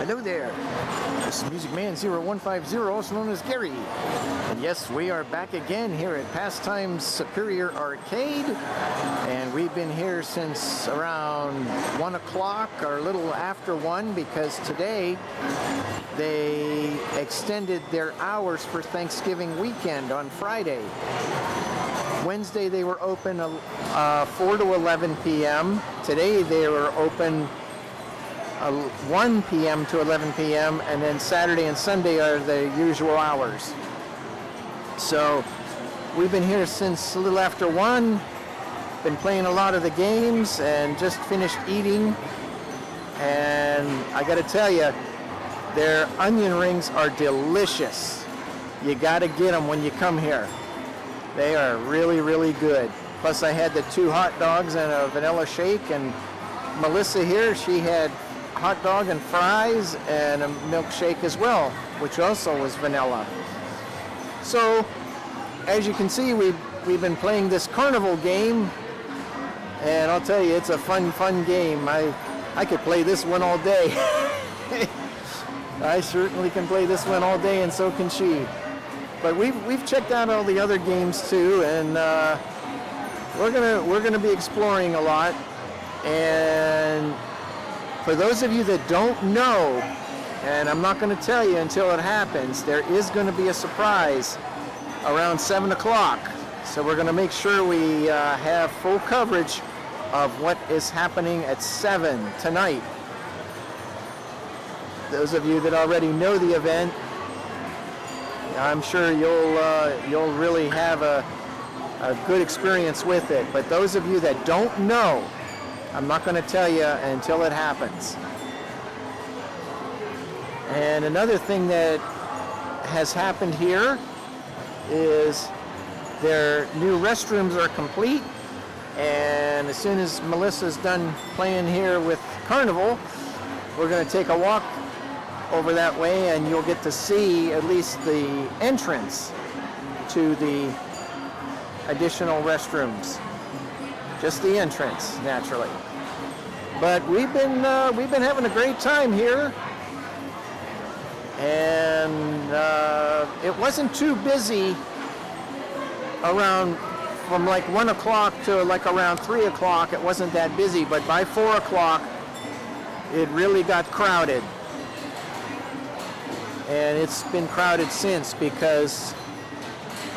Hello there. This is Music Man 0150, also known as Gary. And yes, we are back again here at Pastimes Superior Arcade. And we've been here since around 1 o'clock or a little after 1 because today they extended their hours for Thanksgiving weekend on Friday. Wednesday they were open 4 to 11 p.m. Today they were open 1 p.m. to 11 p.m. and then Saturday and Sunday are the usual hours. So we've been here since a little after 1, been playing a lot of the games and just finished eating. And I got to tell you, their onion rings are delicious. You got to get them when you come here. They are really, really good. Plus I had the 2 hot dogs and a vanilla shake, and Melissa here, she had hot dog and fries and a milkshake as well, which also was vanilla. So, as you can see, we've been playing this carnival game, and I'll tell you, it's a fun game. I could play this one all day. I certainly can play this one all day, and so can she. But we've checked out all the other games too, and we're gonna be exploring a lot. And for those of you that don't know, and I'm not going to tell you until it happens, there is going to be a surprise around 7 o'clock. So we're going to make sure we have full coverage of what is happening at 7 tonight. Those of you that already know the event, I'm sure you'll really have a good experience with it. But those of you that don't know, I'm not going to tell you until it happens. And another thing that has happened here is their new restrooms are complete. And as soon as Melissa's done playing here with Carnival, we're going to take a walk over that way, and you'll get to see at least the entrance to the additional restrooms. Just the entrance, naturally. But we've been having a great time here, and it wasn't too busy around from like 1 o'clock to like around 3 o'clock. It wasn't that busy, but by 4 o'clock it really got crowded, and it's been crowded since because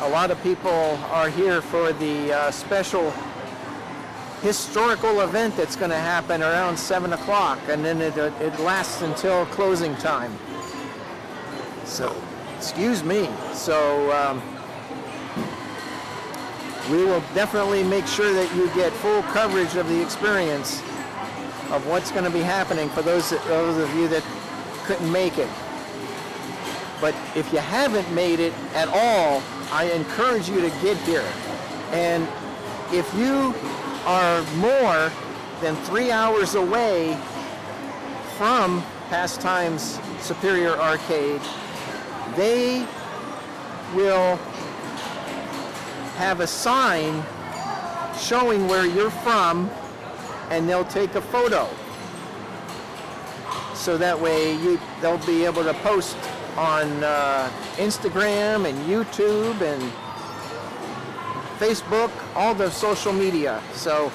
a lot of people are here for the special historical event that's going to happen around 7 o'clock, and then it lasts until closing time. So, excuse me. So, we will definitely make sure that you get full coverage of the experience of what's going to be happening for those of you that couldn't make it. But if you haven't made it at all, I encourage you to get here. And if you are more than 3 hours away from Pastimes Superior Arcade, they will have a sign showing where you're from, and they'll take a photo. So that way they'll be able to post on Instagram and YouTube and Facebook, all the social media. So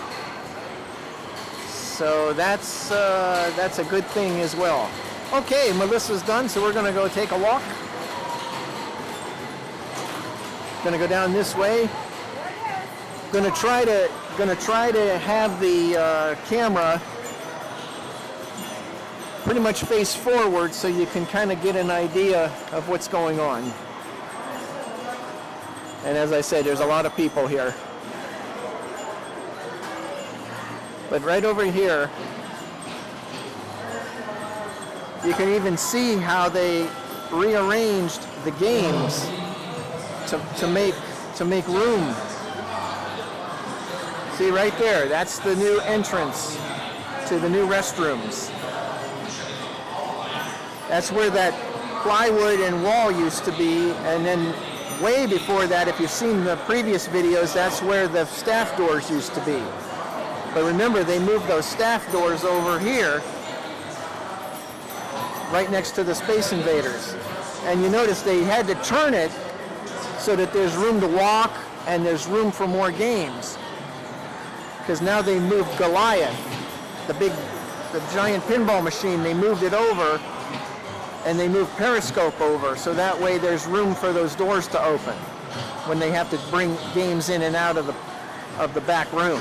that's a good thing as well. Okay, Melissa's done, so we're gonna go take a walk. Gonna go down this way. Gonna try to have the camera pretty much face forward so you can kind of get an idea of what's going on. And as I said, there's a lot of people here. But right over here, you can even see how they rearranged the games to make room. See right there, that's the new entrance to the new restrooms. That's where that plywood and wall used to be, and then way before that, if you've seen the previous videos, that's where the staff doors used to be. But remember, they moved those staff doors over here right next to the Space Invaders. And you notice they had to turn it so that there's room to walk and there's room for more games. Because now they moved Goliath, the giant pinball machine, they moved it over, and they moved Periscope over, so that way there's room for those doors to open when they have to bring games in and out of the back room.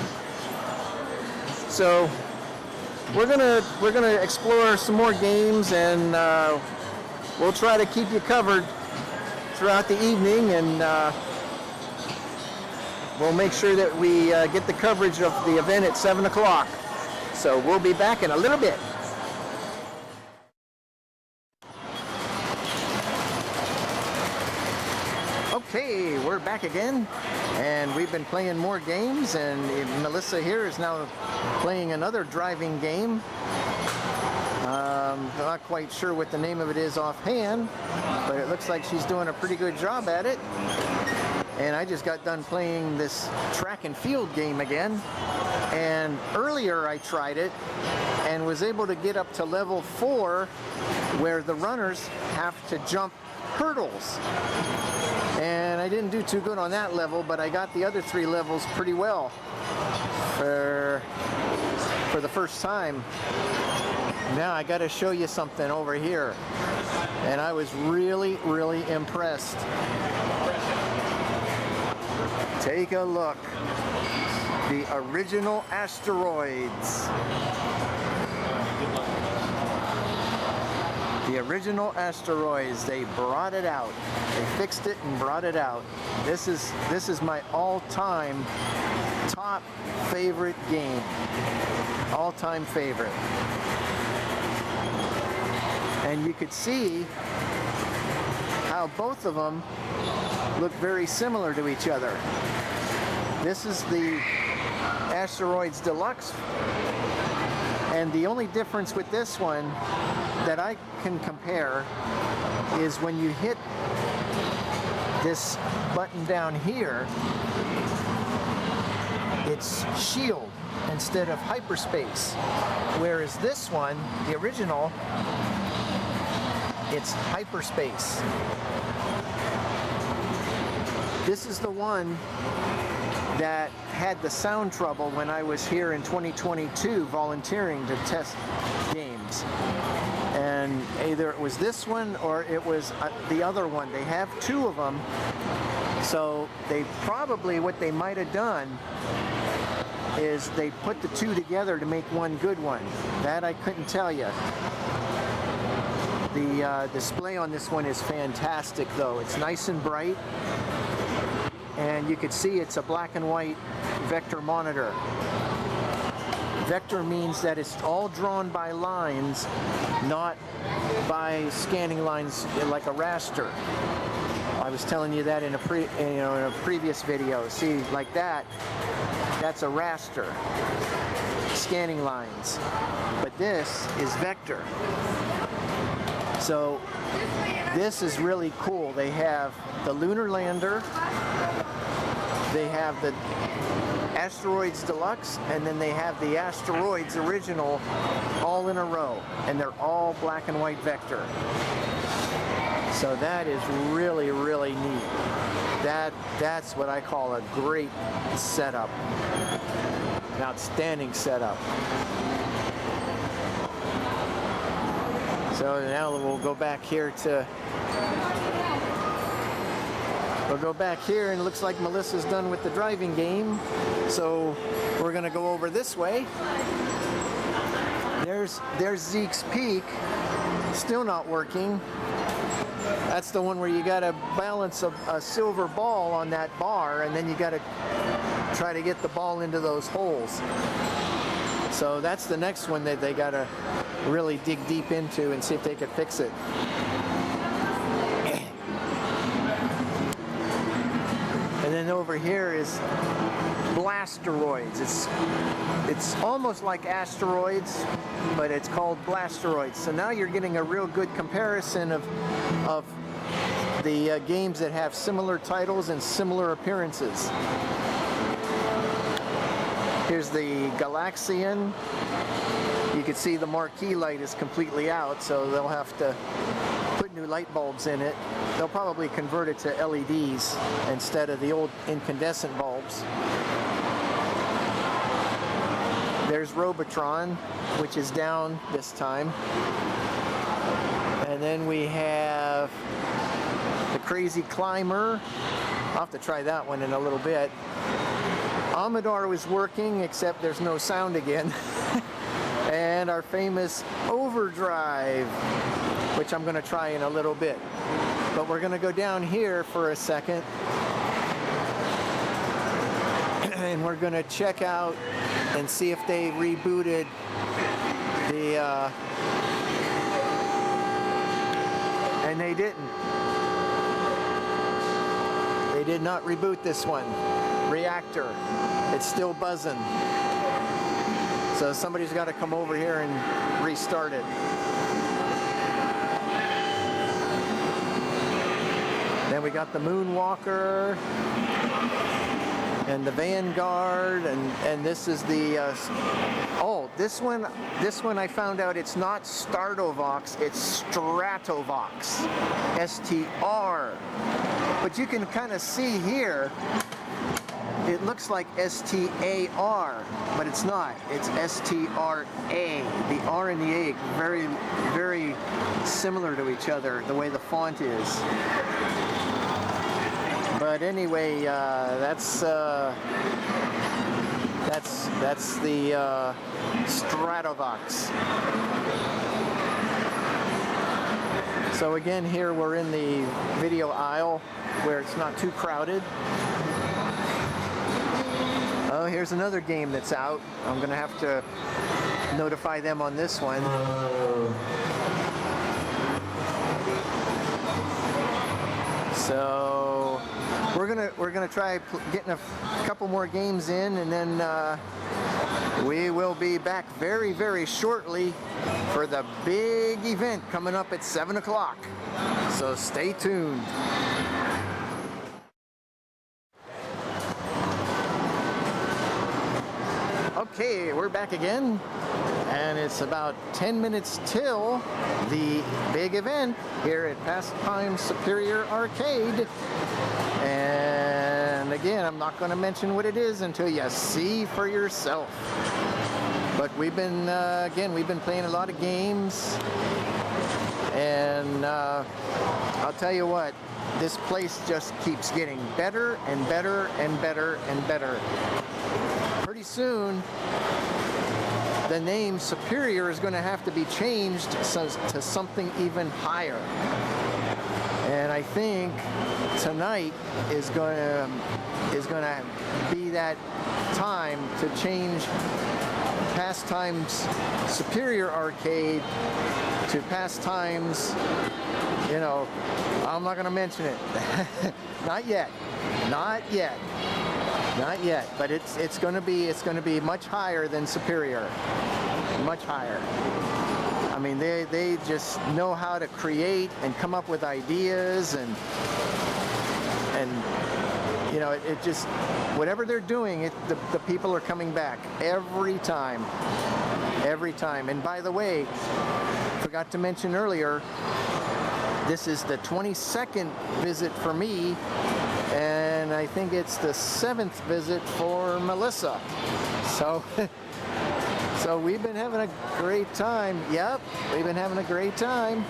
So we're gonna explore some more games, and we'll try to keep you covered throughout the evening, and we'll make sure that we get the coverage of the event at 7 o'clock. So we'll be back in a little bit. Okay, we're back again, and we've been playing more games, and Melissa here is now playing another driving game. I'm not quite sure what the name of it is offhand, but it looks like she's doing a pretty good job at it. And I just got done playing this track and field game again, and earlier I tried it and was able to get up to level 4 where the runners have to jump hurdles. And I didn't do too good on that level, but I got the other 3 levels pretty well for the first time. Now I got to show you something over here, and I was really impressed. Take a look. The original asteroids. The original asteroids, they brought it out. They fixed it and brought it out. This is my all-time top favorite game. All-time favorite. And you could see how both of them look very similar to each other. This is the Asteroids Deluxe, and the only difference with this one that I can compare is when you hit this button down here, it's shield instead of hyperspace, whereas this one, the original, it's hyperspace. This is the one that had the sound trouble when I was here in 2022 volunteering to test games. And either it was this one or it was the other one. They have 2 of them. So they probably, what they might have done is they put the 2 together to make one good one. That I couldn't tell you. The display on this one is fantastic though. It's nice and bright. And you can see it's a black and white vector monitor. Vector means that it's all drawn by lines, not by scanning lines like a raster. I was telling you that in a previous video. See, like that, that's a raster, scanning lines. But this is vector. So this is really cool. They have the lunar lander, they have the Asteroids Deluxe, and then they have the Asteroids Original all in a row, and they're all black and white vector. So that is really neat. That's what I call a great setup, an outstanding setup. So now we'll go back here and it looks like Melissa's done with the driving game. So we're gonna go over this way. There's Zeke's Peak, still not working. That's the one where you gotta balance a silver ball on that bar, and then you gotta try to get the ball into those holes. So that's the next one that they gotta really dig deep into and see if they could fix it. And then over here is Blasteroids. It's almost like Asteroids, but it's called Blasteroids. So now you're getting a real good comparison of the games that have similar titles and similar appearances. Here's the Galaxian. You you can see the marquee light is completely out, so they'll have to put new light bulbs in it. They'll probably convert it to LEDs instead of the old incandescent bulbs. There's Robotron, which is down this time. And then we have the Crazy Climber. I'll have to try that one in a little bit. Amador was working, except there's no sound again. And our famous Overdrive, which I'm going to try in a little bit. But we're going to go down here for a second. And we're going to check out and see if they rebooted the... and they didn't. They did not reboot this one. Reactor. It's still buzzing. So somebody's got to come over here and restart it. Then we got the Moonwalker and the Vanguard, and this is the oh, this one I found out it's not Startovox, it's Stratovox, STR. But you can kind of see here, it looks like STAR, but it's not. It's STRA. The R and the A very, very similar to each other, the way the font is. But anyway, that's the Stratovox. So again, here we're in the video aisle where it's not too crowded. Oh, here's another game that's out. I'm gonna have to notify them on this one. So we're gonna try getting a couple more games in, and then we will be back very, very shortly for the big event coming up at 7 o'clock. So stay tuned. Okay, we're back again, and it's about 10 minutes till the big event here at Pastime Superior Arcade. And again, I'm not going to mention what it is until you see for yourself. But we've been, again, we've been playing a lot of games, and I'll tell you what, this place just keeps getting better and better and better and better. Pretty soon, the name Superior is going to have to be changed to something even higher. And I think tonight is going to be that time to change Pastimes Superior Arcade to Pastimes, you know, I'm not going to mention it. Not yet. Not yet. Not yet, but it's going to be much higher than Superior. Much higher. I mean, they just know how to create and come up with ideas, and you know, it just, whatever they're doing, the people are coming back every time. Every time. And by the way, forgot to mention earlier, this is the 22nd visit for me, and I think it's the 7th visit for Melissa. So, so we've been having a great time. Yep, we've been having a great time.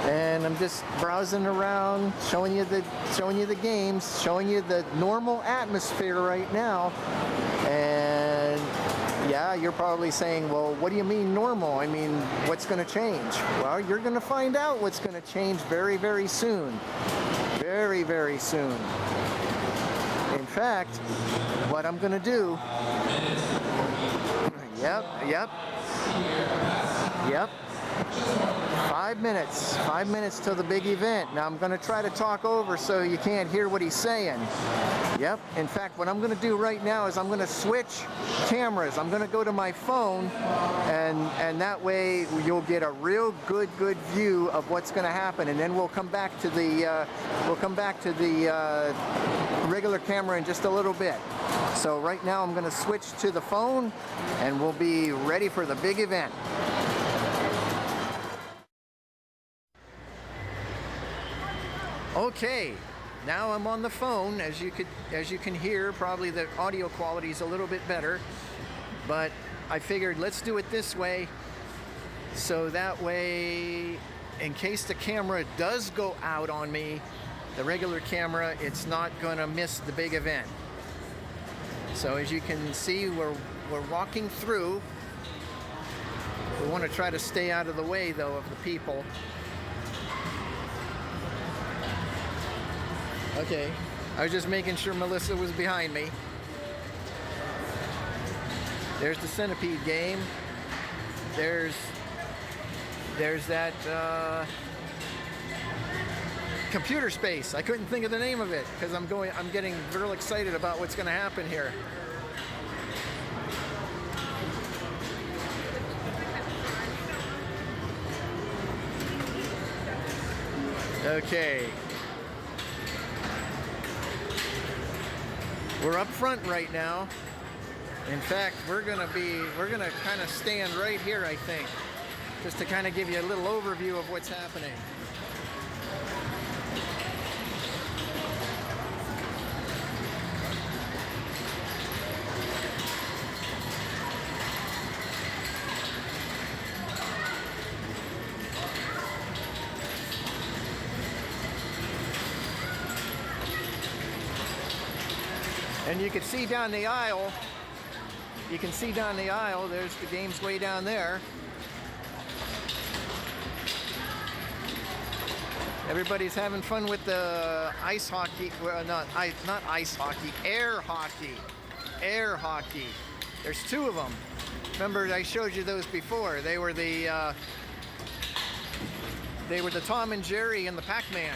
And I'm just browsing around, showing you the games, showing you the normal atmosphere right now. And yeah, you're probably saying, well, what do you mean normal? I mean, what's going to change? Well, you're going to find out what's going to change very, very soon. Very, very soon. In fact, what I'm going to do... Yep. 5 minutes. 5 minutes till the big event. Now I'm going to try to talk over so you can't hear what he's saying. Yep. In fact, what I'm going to do right now is I'm going to switch cameras. I'm going to go to my phone, and that way you'll get a real good view of what's going to happen. And then we'll come back to the regular camera in just a little bit. So right now I'm going to switch to the phone and we'll be ready for the big event. Okay, now I'm on the phone. As you can hear, probably the audio quality is a little bit better, but I figured let's do it this way, so that way, in case the camera does go out on me, the regular camera, it's not gonna miss the big event. So as you can see, we're walking through. We want to try to stay out of the way though of the people. Okay, I was just making sure Melissa was behind me. There's the Centipede game. There's that computer space. I couldn't think of the name of it because I'm getting real excited about what's going to happen here. Okay. We're up front right now. In fact, we're gonna kind of stand right here, I think, just to kind of give you a little overview of what's happening. And you can see down the aisle, there's the games way down there. Everybody's having fun with the ice hockey, well, not ice hockey, air hockey. Air hockey. There's two of them. Remember, I showed you those before. They were the Tom and Jerry and the Pac-Man.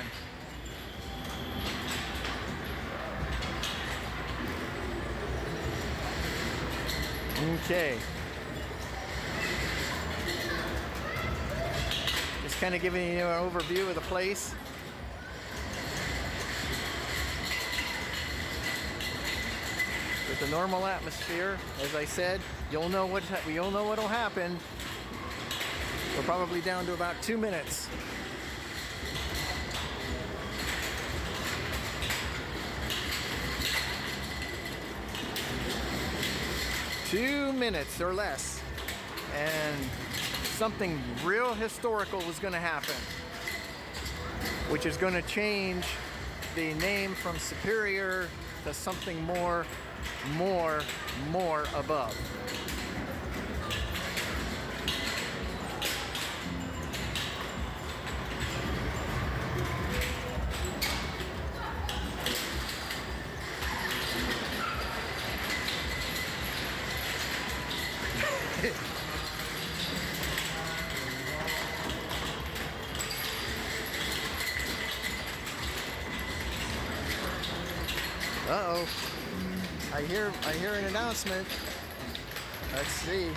Okay. Just kind of giving you an overview of the place. With the normal atmosphere, as I said, you'll know what'll happen. We're probably down to about 2 minutes. Two minutes or less, and something real historical was going to happen, which is going to change the name from Superior to something more above. Uh-oh. I hear an announcement. Let's see.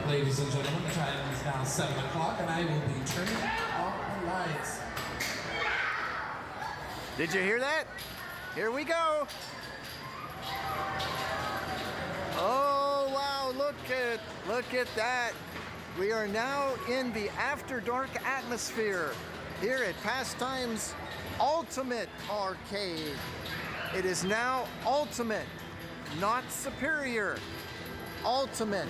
Ladies and gentlemen, the time is now 7 o'clock and I will be turning off the lights. Did you hear that? Here we go. Oh wow, look at that. We are now in the After Dark atmosphere here at Pastimes Ultimate Arcade. It is now Ultimate, not Superior. Ultimate.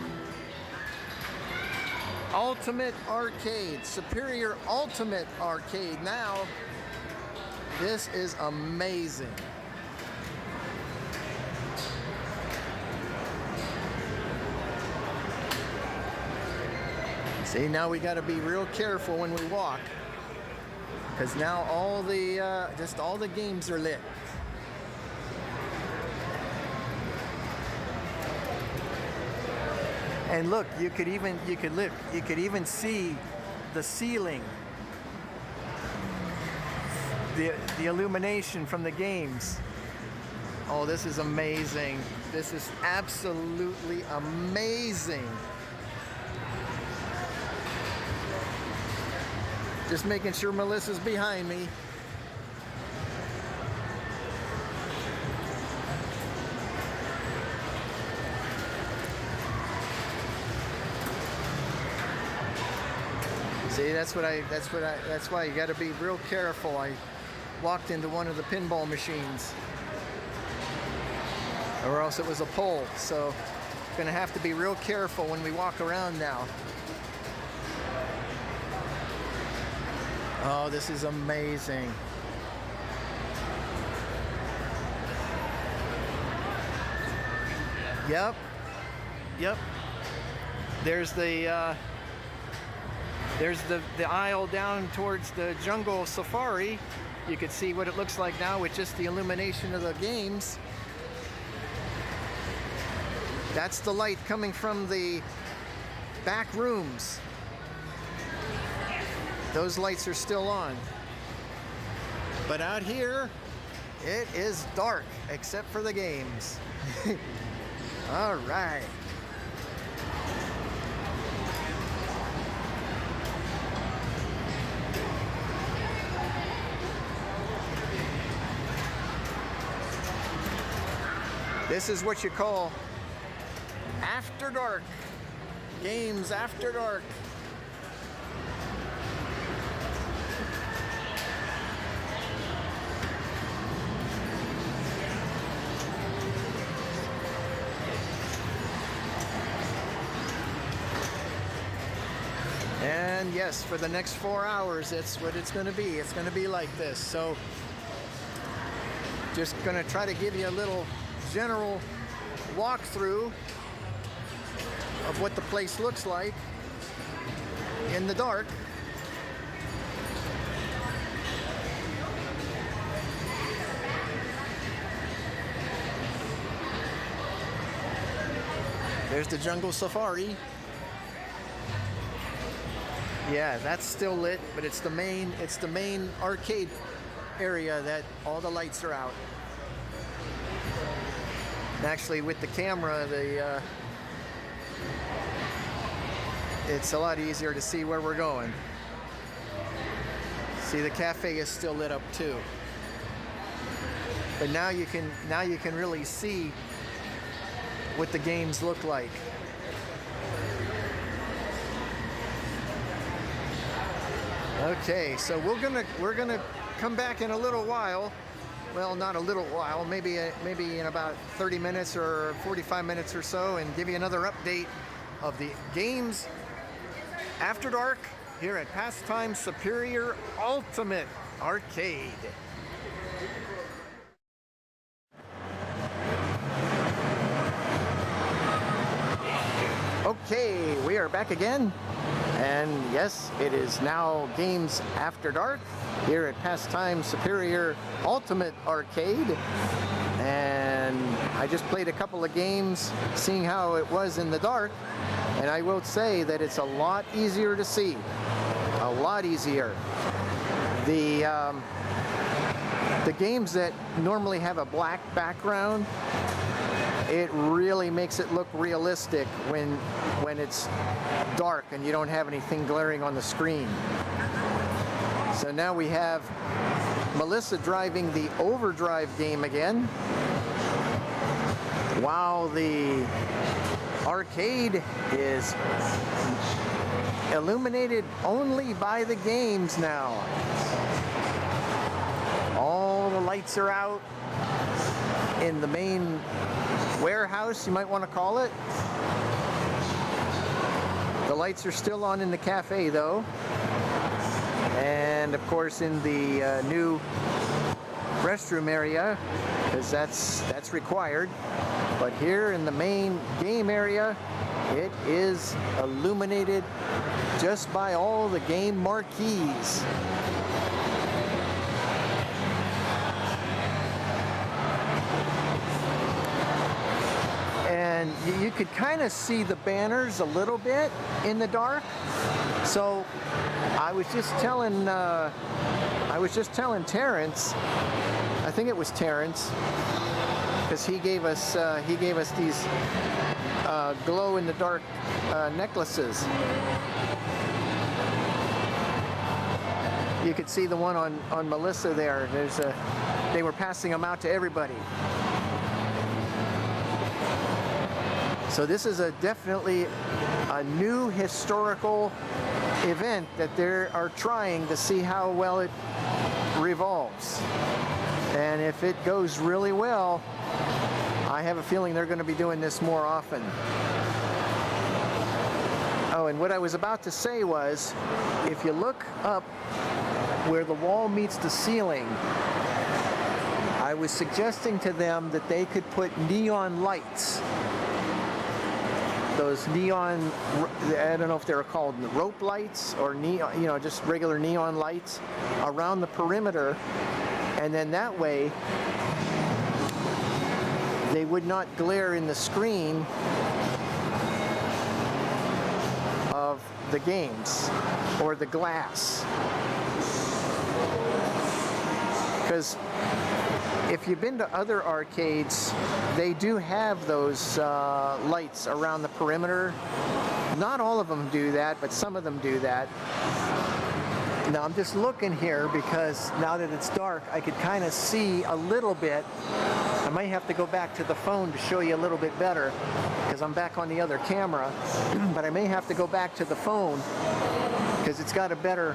Ultimate Arcade. Superior Ultimate Arcade. Now, this is amazing. See, now we got to be real careful when we walk, because now all the games are lit. And look, you could even see the ceiling the illumination from the games. Oh, this is amazing. This is absolutely amazing. Just making sure Melissa's behind me. See, that's why you got to be real careful. I walked into one of the pinball machines, or else it was a pole. So, gonna have to be real careful when we walk around now. Oh, this is amazing. Yep. There's the aisle down towards the jungle safari. You can see what it looks like now with just the illumination of the games. That's the light coming from the back rooms. Those lights are still on. But out here, it is dark, except for the games. All right. This is what you call after dark. Games after dark. And yes, for the next 4 hours, it's what it's going to be. It's going to be like this. So, just going to try to give you a little general walkthrough of what the place looks like in the dark. There's the jungle safari. Yeah, that's still lit, but it's the main arcade area that all the lights are out. And actually, with the camera, it's a lot easier to see where we're going. See, the cafe is still lit up too. But now you can really see what the games look like. Okay, so we're gonna come back in a little while. Well, not a little while, maybe in about 30 minutes or 45 minutes or so, and give you another update of the games after dark here at Pastime Superior Ultimate Arcade. Okay, we are back again. And yes, it is now Games After Dark here at Pastime Superior Ultimate Arcade. And I just played a couple of games, seeing how it was in the dark. And I will say that it's a lot easier to see. A lot easier. The games that normally have a black background, it really makes it look realistic when it's dark and you don't have anything glaring on the screen. So now we have Melissa driving the Overdrive game again, while the arcade is illuminated only by the games now. All the lights are out in the main warehouse, you might want to call it. The lights are still on in the cafe though, and of course in the new restroom area, because that's required. But here in the main game area, it is illuminated just by all the game marquees. And you could kind of see the banners a little bit in the dark. So I was just telling I was just telling Terrence, I think it was Terrence, because he gave us these glow-in-the-dark necklaces. You could see the one on Melissa there. They were passing them out to everybody. So this is definitely a new historical event that they are trying to see how well it revolves. And if it goes really well, I have a feeling they're going to be doing this more often. Oh, and what I was about to say was, if you look up where the wall meets the ceiling, I was suggesting to them that they could put neon lights. Those neon, I don't know if they're called rope lights or neon, you know, just regular neon lights around the perimeter, and then that way they would not glare in the screen of the games or the glass. Because if you've been to other arcades, they do have those lights around the perimeter. Not all of them do that, but some of them do that. Now I'm just looking here because now that it's dark, I could kind of see a little bit. I might have to go back to the phone to show you a little bit better because I'm back on the other camera, but I may have to go back to the phone because it's got a better,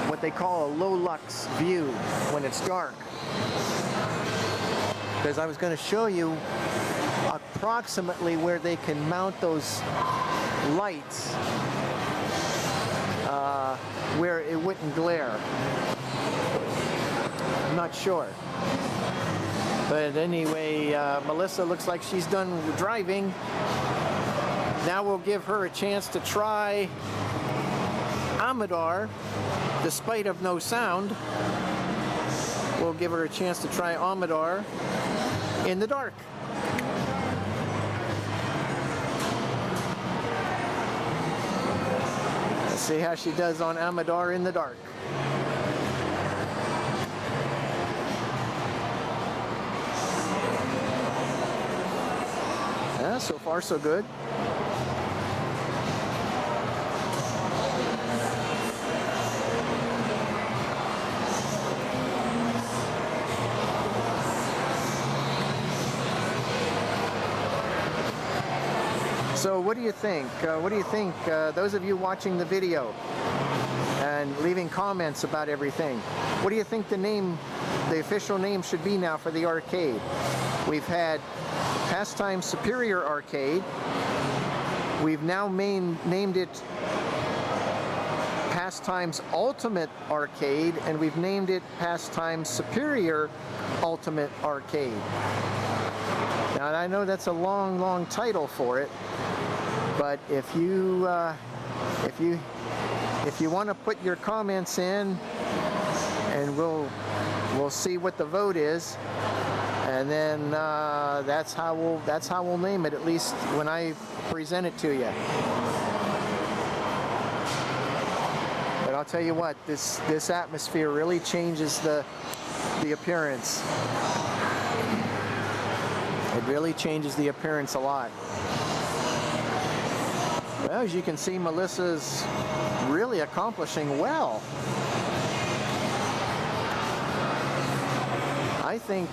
what they call a low lux view when it's dark. Because I was going to show you approximately where they can mount those lights where it wouldn't glare. I'm not sure. But anyway, Melissa looks like she's done driving. Now we'll give her a chance to try Amador, despite of no sound. We'll give her a chance to try Amador in the dark. Let's see how she does on Amador in the dark. Yeah, so far so good. So what do you think? Those of you watching the video and leaving comments about everything, what do you think the official name should be now for the arcade? We've had Pastimes Superior Arcade. We've now named it Pastimes Ultimate Arcade, and we've named it Pastimes Superior Ultimate Arcade. Now I know that's a long title for it, but if you want to put your comments in, and we'll see what the vote is, and then that's how we'll name it, at least when I present it to you. But I'll tell you what, this atmosphere really changes the appearance. It really changes the appearance a lot. Well, as you can see, Melissa's really accomplishing well. I think,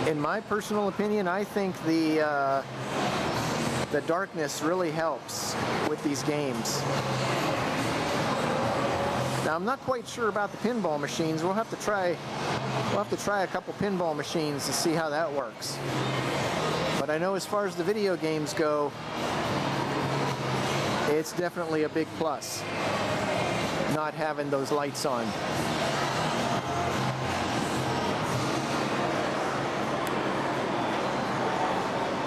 in my personal opinion, I think the darkness really helps with these games. Now, I'm not quite sure about the pinball machines. We'll have to try a couple pinball machines to see how that works. But I know as far as the video games go, it's definitely a big plus not having those lights on.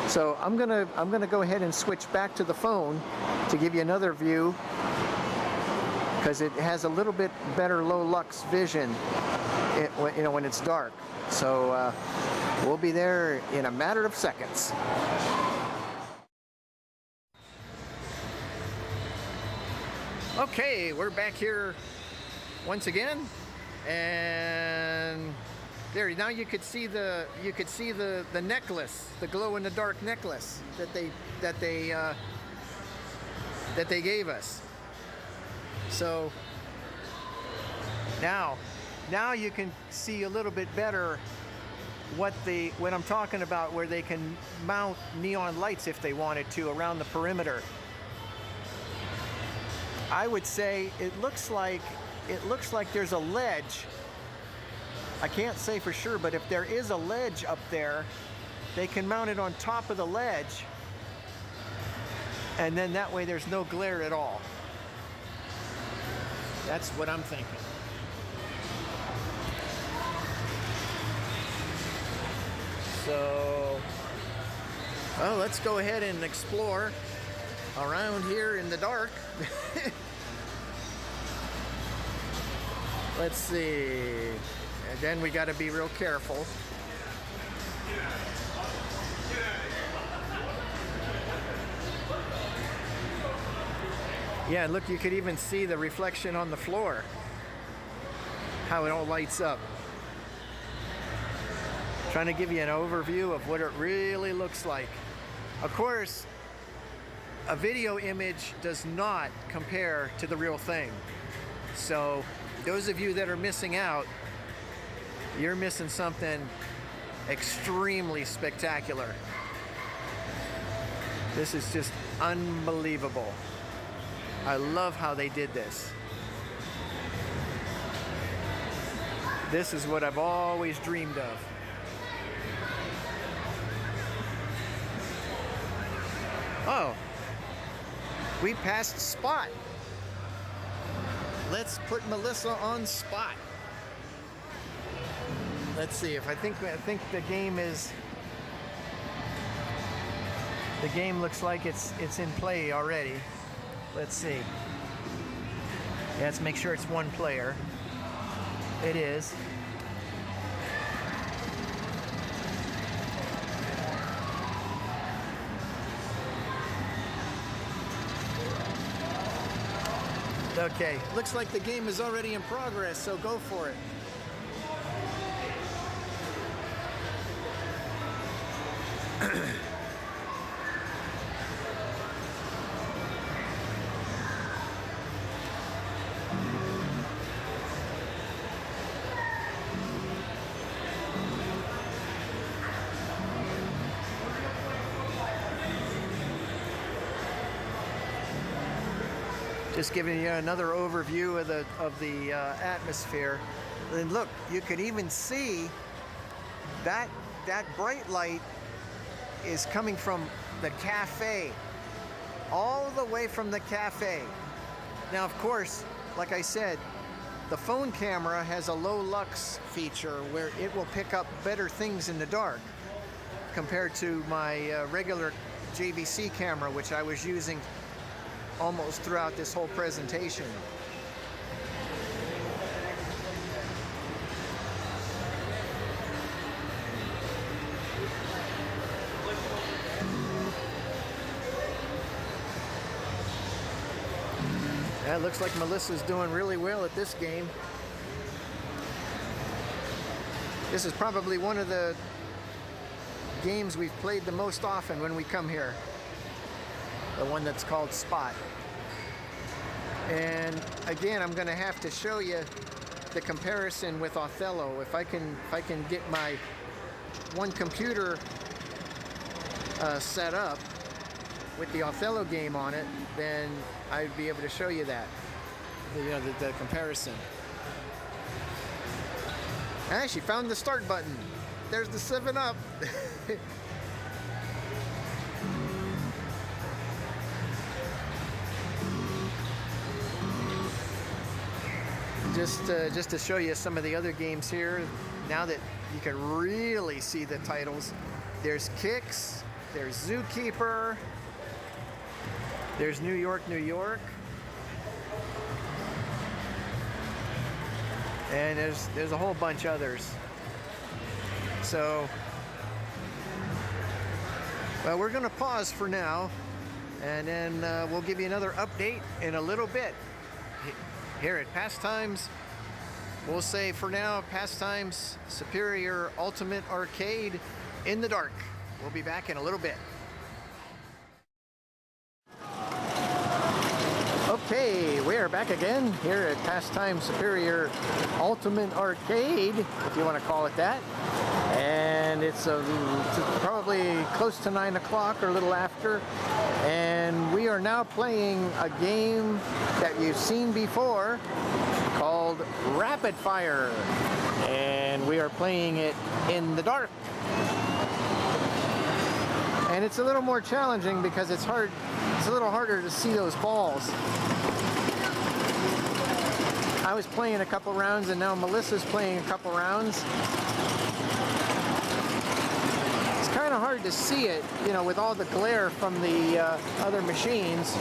So I'm gonna go ahead and switch back to the phone to give you another view, because it has a little bit better low lux vision, when it's dark. So we'll be there in a matter of seconds. Okay, we're back here once again, And there, now you could see the necklace, the glow in the dark necklace that they gave us. So now you can see a little bit better what I'm talking about, where they can mount neon lights if they wanted to around the perimeter. I would say it looks like there's a ledge. I can't say for sure, but if there is a ledge up there, they can mount it on top of the ledge, and then that way there's no glare at all. That's what I'm thinking. So, well, let's go ahead and explore around here in the dark. Let's see. And then we got to be real careful. Yeah, look, you could even see the reflection on the floor, how it all lights up. Trying to give you an overview of what it really looks like. Of course, a video image does not compare to the real thing. So those of you that are missing out, you're missing something extremely spectacular. This is just unbelievable. I love how they did this. This is what I've always dreamed of. Oh, we passed Spot. Let's put Melissa on Spot. Let's see if I think the game is. The game looks like it's in play already. Let's see. Yeah, let's make sure it's one player. It is. Okay, looks like the game is already in progress, so go for it. Just giving you another overview of the atmosphere. And look, you can even see that bright light is coming from the cafe, all the way from the cafe. Now, of course, like I said, the phone camera has a low lux feature where it will pick up better things in the dark compared to my regular JVC camera, which I was using almost throughout this whole presentation. It looks like Melissa's doing really well at this game. This is probably one of the games we've played the most often when we come here. The one that's called Spot. And again, I'm going to have to show you the comparison with Othello. If I can get my one computer set up with the Othello game on it, then I'd be able to show you that, the comparison. Ah, she found the start button. There's the 7-Up. Just to show you some of the other games here, now that you can really see the titles. There's Kicks, there's Zookeeper, there's New York, New York, and there's a whole bunch others. So, well, we're gonna pause for now, and then we'll give you another update in a little bit here at Pastimes we'll say for now, Pastimes Superior Ultimate Arcade in the dark. We'll be back in a little bit. Okay, we are back again here at Pastime Superior Ultimate Arcade, if you want to call it that. And it's probably close to 9 o'clock or a little after. And we are now playing a game that you've seen before called Rapid Fire. And we are playing it in the dark. And it's a little more challenging because it's a little harder to see those balls. I was playing a couple rounds and now Melissa's playing a couple rounds. It's kind of hard to see it, you know, with all the glare from the other machines.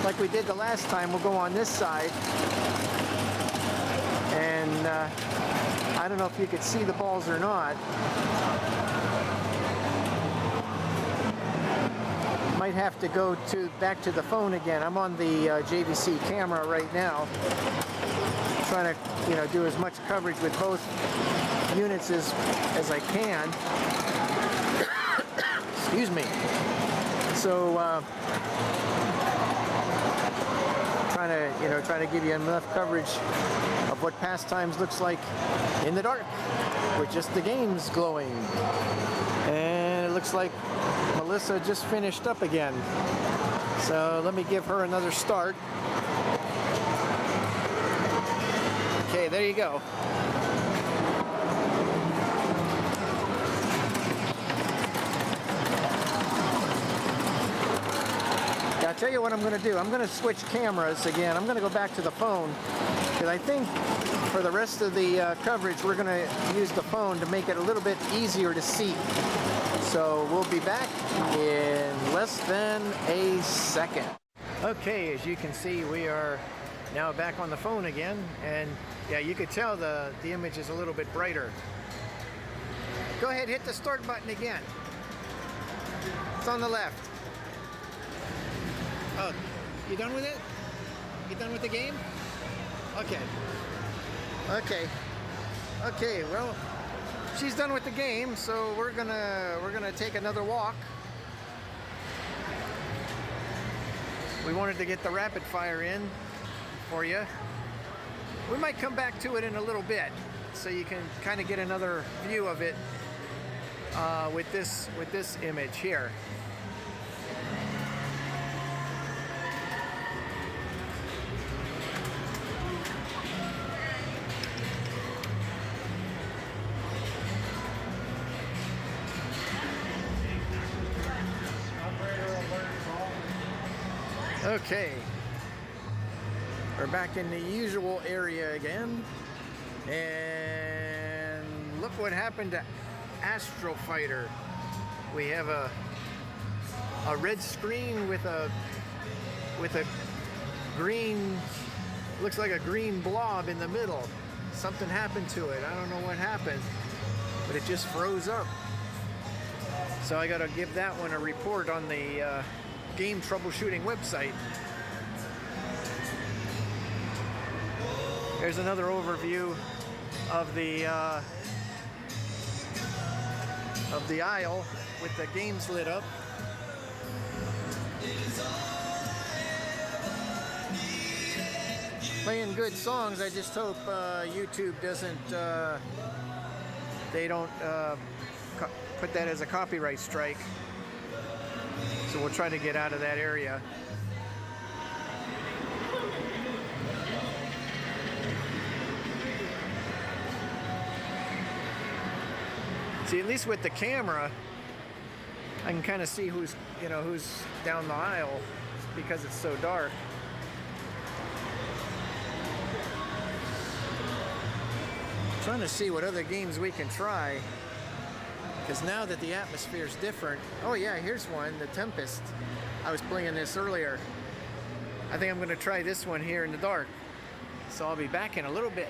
Like we did the last time, we'll go on this side. And I don't know if you could see the balls or not. Might have to go back to the phone again. I'm on the JVC camera right now, trying to do as much coverage with both units as I can. Excuse me. So trying to give you enough coverage of what Pastimes looks like in the dark with just the games glowing. And it looks like Melissa just finished up again. So let me give her another start. Okay, there you go. Now, I'll tell you what I'm going to do. I'm going to switch cameras again. I'm going to go back to the phone because I think for the rest of the coverage we're going to use the phone to make it a little bit easier to see. So we'll be back in less than a second. Okay, as you can see, we are now back on the phone again, and yeah, you could tell the image is a little bit brighter. Go ahead, hit the start button again. It's on the left. Oh, you done with it? You done with the game? Okay. Okay, well, she's done with the game, so we're gonna take another walk. We wanted to get the rapid fire in for you. We might come back to it in a little bit, so you can kind of get another view of it with this image here. Okay, we're back in the usual area again, and look what happened to Astro Fighter. We have a red screen with a green, looks like a green blob in the middle. Something happened to it. I don't know what happened, but it just froze up. So I gotta give that one a report on the game troubleshooting website. There's another overview of the aisle with the games lit up. Playing good songs. I just hope YouTube doesn't they don't put that as a copyright strike. So we'll try to get out of that area. See, at least with the camera, I can kind of see who's down the aisle because it's so dark. Trying to see what other games we can try. Because now that the atmosphere is different, oh yeah, here's one, the Tempest. I was playing this earlier. I think I'm going to try this one here in the dark. So I'll be back in a little bit.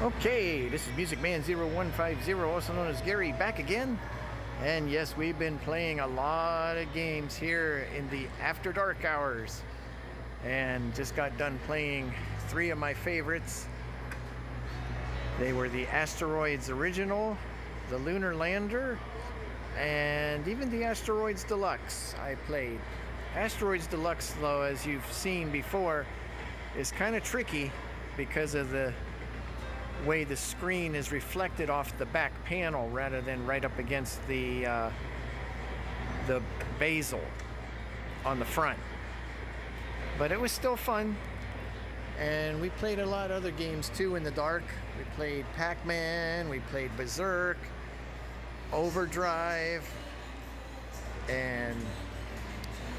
Okay, this is Music Man 0150, also known as Gary, back again. And yes, we've been playing a lot of games here in the after dark hours. And just got done playing 3 of my favorites. They were the Asteroids Original, the Lunar Lander, and even the Asteroids Deluxe I played. Asteroids Deluxe, though, as you've seen before, is kind of tricky because of the way the screen is reflected off the back panel rather than right up against the bezel on the front. But it was still fun. And we played a lot of other games too in the dark. We played Pac-Man, we played Berserk, Overdrive, and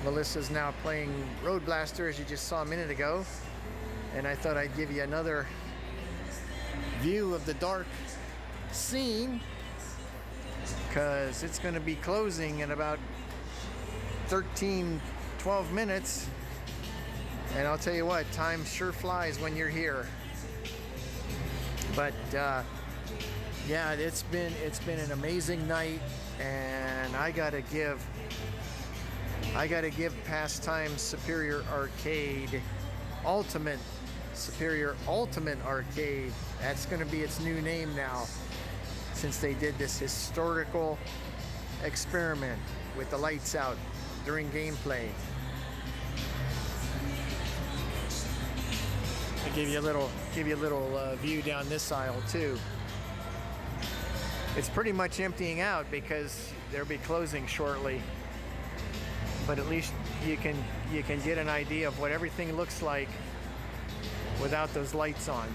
Melissa's now playing Road Blaster, as you just saw a minute ago. And I thought I'd give you another view of the dark scene, because it's going to be closing in about 12 minutes. And I'll tell you what, time sure flies when you're here. But yeah, it's been an amazing night, and I gotta give Pastimes Superior Arcade Superior Ultimate Arcade. That's gonna be its new name now, since they did this historical experiment with the lights out during gameplay. I give you a little view down this aisle too. It's pretty much emptying out because they'll be closing shortly. But at least you can get an idea of what everything looks like without those lights on.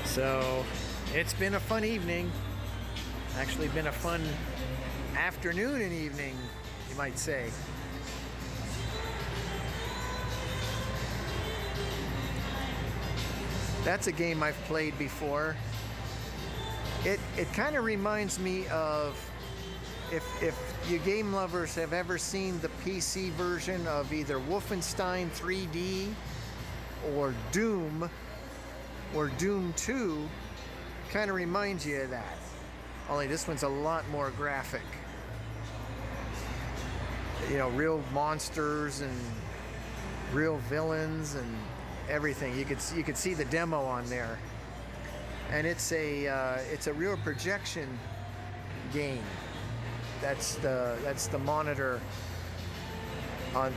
So it's been a fun evening. Actually been a fun afternoon and evening, you might say. That's a game I've played before. It kind of reminds me of, if you game lovers have ever seen the PC version of either Wolfenstein 3D or Doom 2, kind of reminds you of that. Only this one's a lot more graphic. You know, real monsters and real villains and everything. You could see the demo on there, and it's a real projection game. That's the monitor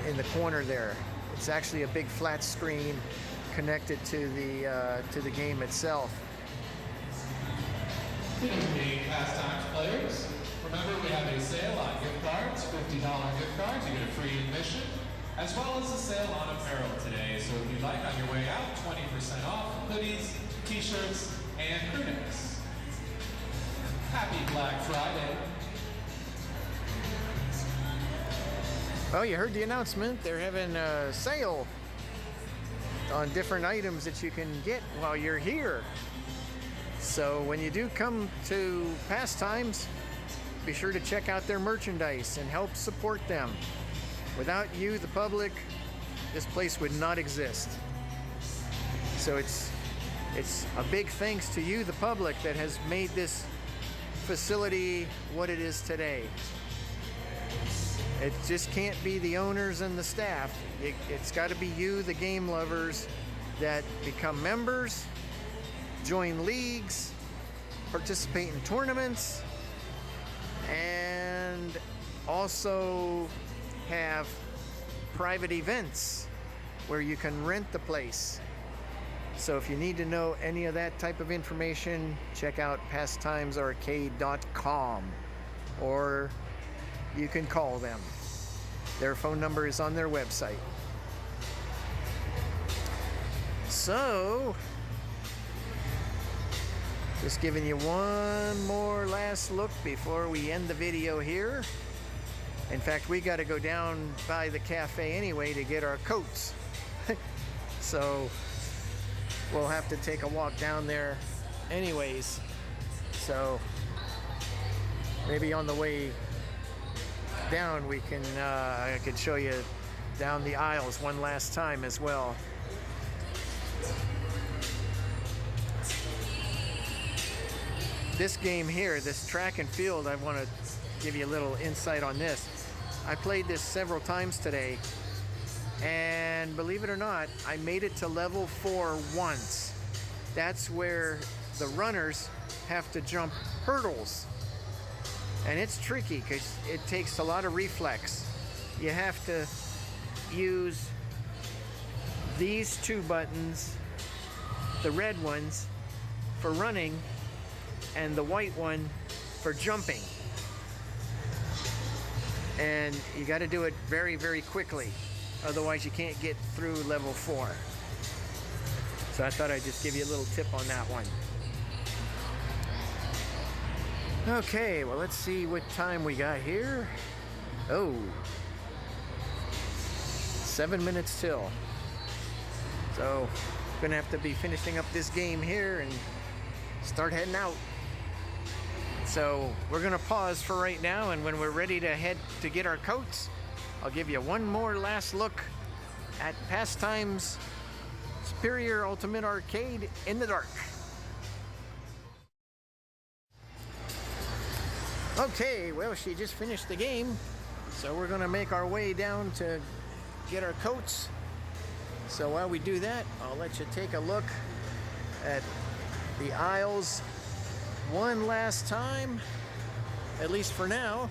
in the corner there. It's actually a big flat screen connected to the game itself. Good evening, Pastimes players. Remember, we have a sale on gift cards, $50 gift cards. You get a free admission, as well as a sale on apparel today. So if you'd like, on your way out, 20% off hoodies, t-shirts, and crew necks. Happy Black Friday. Well, you heard the announcement. They're having a sale on different items that you can get while you're here. So when you do come to Pastimes, be sure to check out their merchandise and help support them. Without you, the public, this place would not exist. So it's a big thanks to you, the public, that has made this facility what it is today. It just can't be the owners and the staff. It's got to be you, the game lovers, that become members, join leagues, participate in tournaments, and also have private events where you can rent the place. So if you need to know any of that type of information, check out pastimesarcade.com, or you can call them. Their phone number is on their website. So, just giving you one more last look before we end the video here. In fact, we got to go down by the cafe anyway to get our coats. So we'll have to take a walk down there anyways. So maybe on the way down we can I could show you down the aisles one last time as well. this game here, this track and field, I want to give you a little insight on this. I played this several times today, and believe it or not, I made it to level 4 once. That's where the runners have to jump hurdles. And it's tricky because it takes a lot of reflex. You have to use these two buttons, the red ones for running and the white one for jumping. And you got to do it very, very quickly. Otherwise you can't get through level 4. So I thought I'd just give you a little tip on that one. Okay, well, let's see what time we got here. Oh, 7 minutes till. So, gonna have to be finishing up this game here and start heading out. So, we're gonna pause for right now, and when we're ready to head to get our coats, I'll give you one more last look at Pastimes Superior Ultimate Arcade in the dark. Okay, well, she just finished the game, so we're gonna make our way down to get our coats. So while we do that, I'll let you take a look at the aisles one last time, at least for now,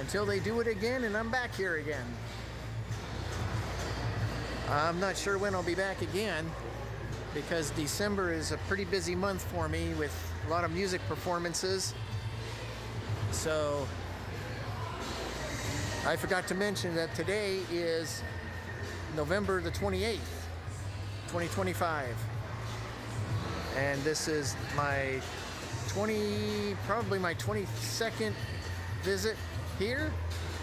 until they do it again and I'm back here again. I'm not sure when I'll be back again, because December is a pretty busy month for me with a lot of music performances. So I forgot to mention that today is November the 28th, 2025. And this is my probably my 22nd visit here,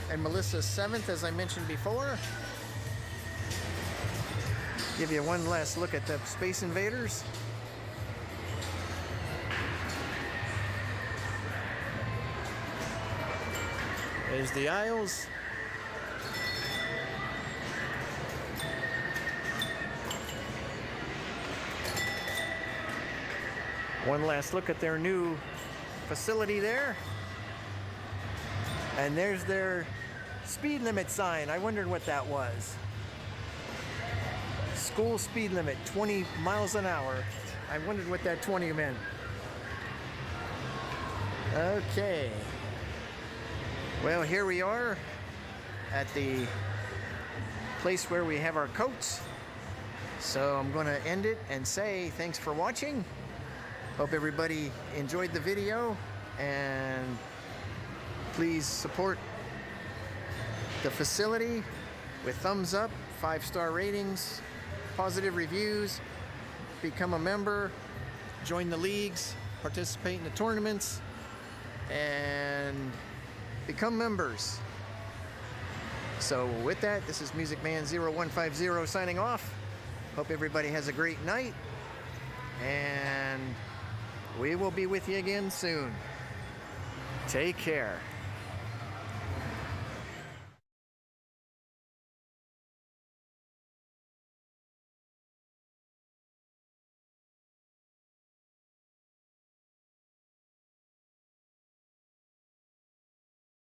and Melissa's 7th, as I mentioned before. Give you one last look at the Space Invaders. There's the aisles. One last look at their new facility there. And there's their speed limit sign. I wondered what that was. School speed limit, 20 miles an hour. I wondered what that 20 meant. Okay. Well, here we are at the place where we have our coats. So I'm going to end it and say thanks for watching. Hope everybody enjoyed the video, and please support the facility with thumbs up, 5-star ratings, positive reviews, become a member, join the leagues, participate in the tournaments, and become members. So with that, this is Music Man 0150 signing off. Hope everybody has a great night, and we will be with you again soon. Take care.